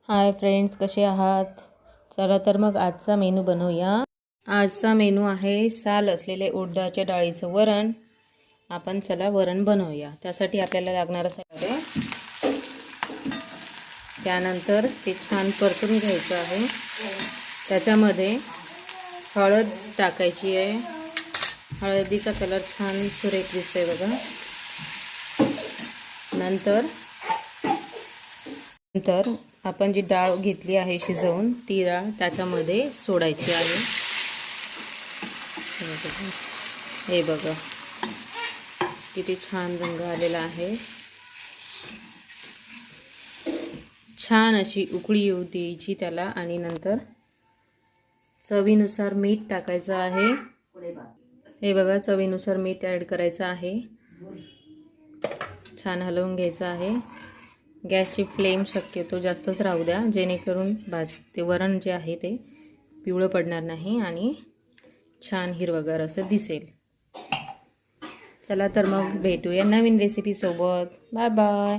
Hi friends, कसे आहात? चला तर मग आजचा मेनू बनवूया। आजचा मेनू आहे साल असलेले उडदाच्या डाळीचं वरण। आपण चला वरण बनवूया। त्यासाठी आपल्याला लागणारं साहित्य, त्यानंतर ते छान परतून घ्यायचं आहे। त्याच्यामध्ये हळद टाकायची आहे। हळदीचा कलर छान सुरेख दिसतोय बघा। नंतर आपण जी डाळ घेतली आहे शिजवून, ती डाळ त्याच्यामध्ये सोडायची आहे। हे बघा किती छान रंग आलेला आहे। छान अशी उकळी येऊ द्यायची त्याला आणि नंतर चवीनुसार मीठ टाकायचं आहे। हे बघा, चवीनुसार मीठ ॲड करायचं आहे। छान हलवून घ्यायचं आहे। गॅसची फ्लेम शक्यतो जास्तच राहू द्या, जेणेकरून ते वरण जे आहे ते पिवळं पडणार नाही आणि छान हिरवगार असं दिसेल। चला तर मग भेटूया नवीन रेसिपी सोबत। Bye bye.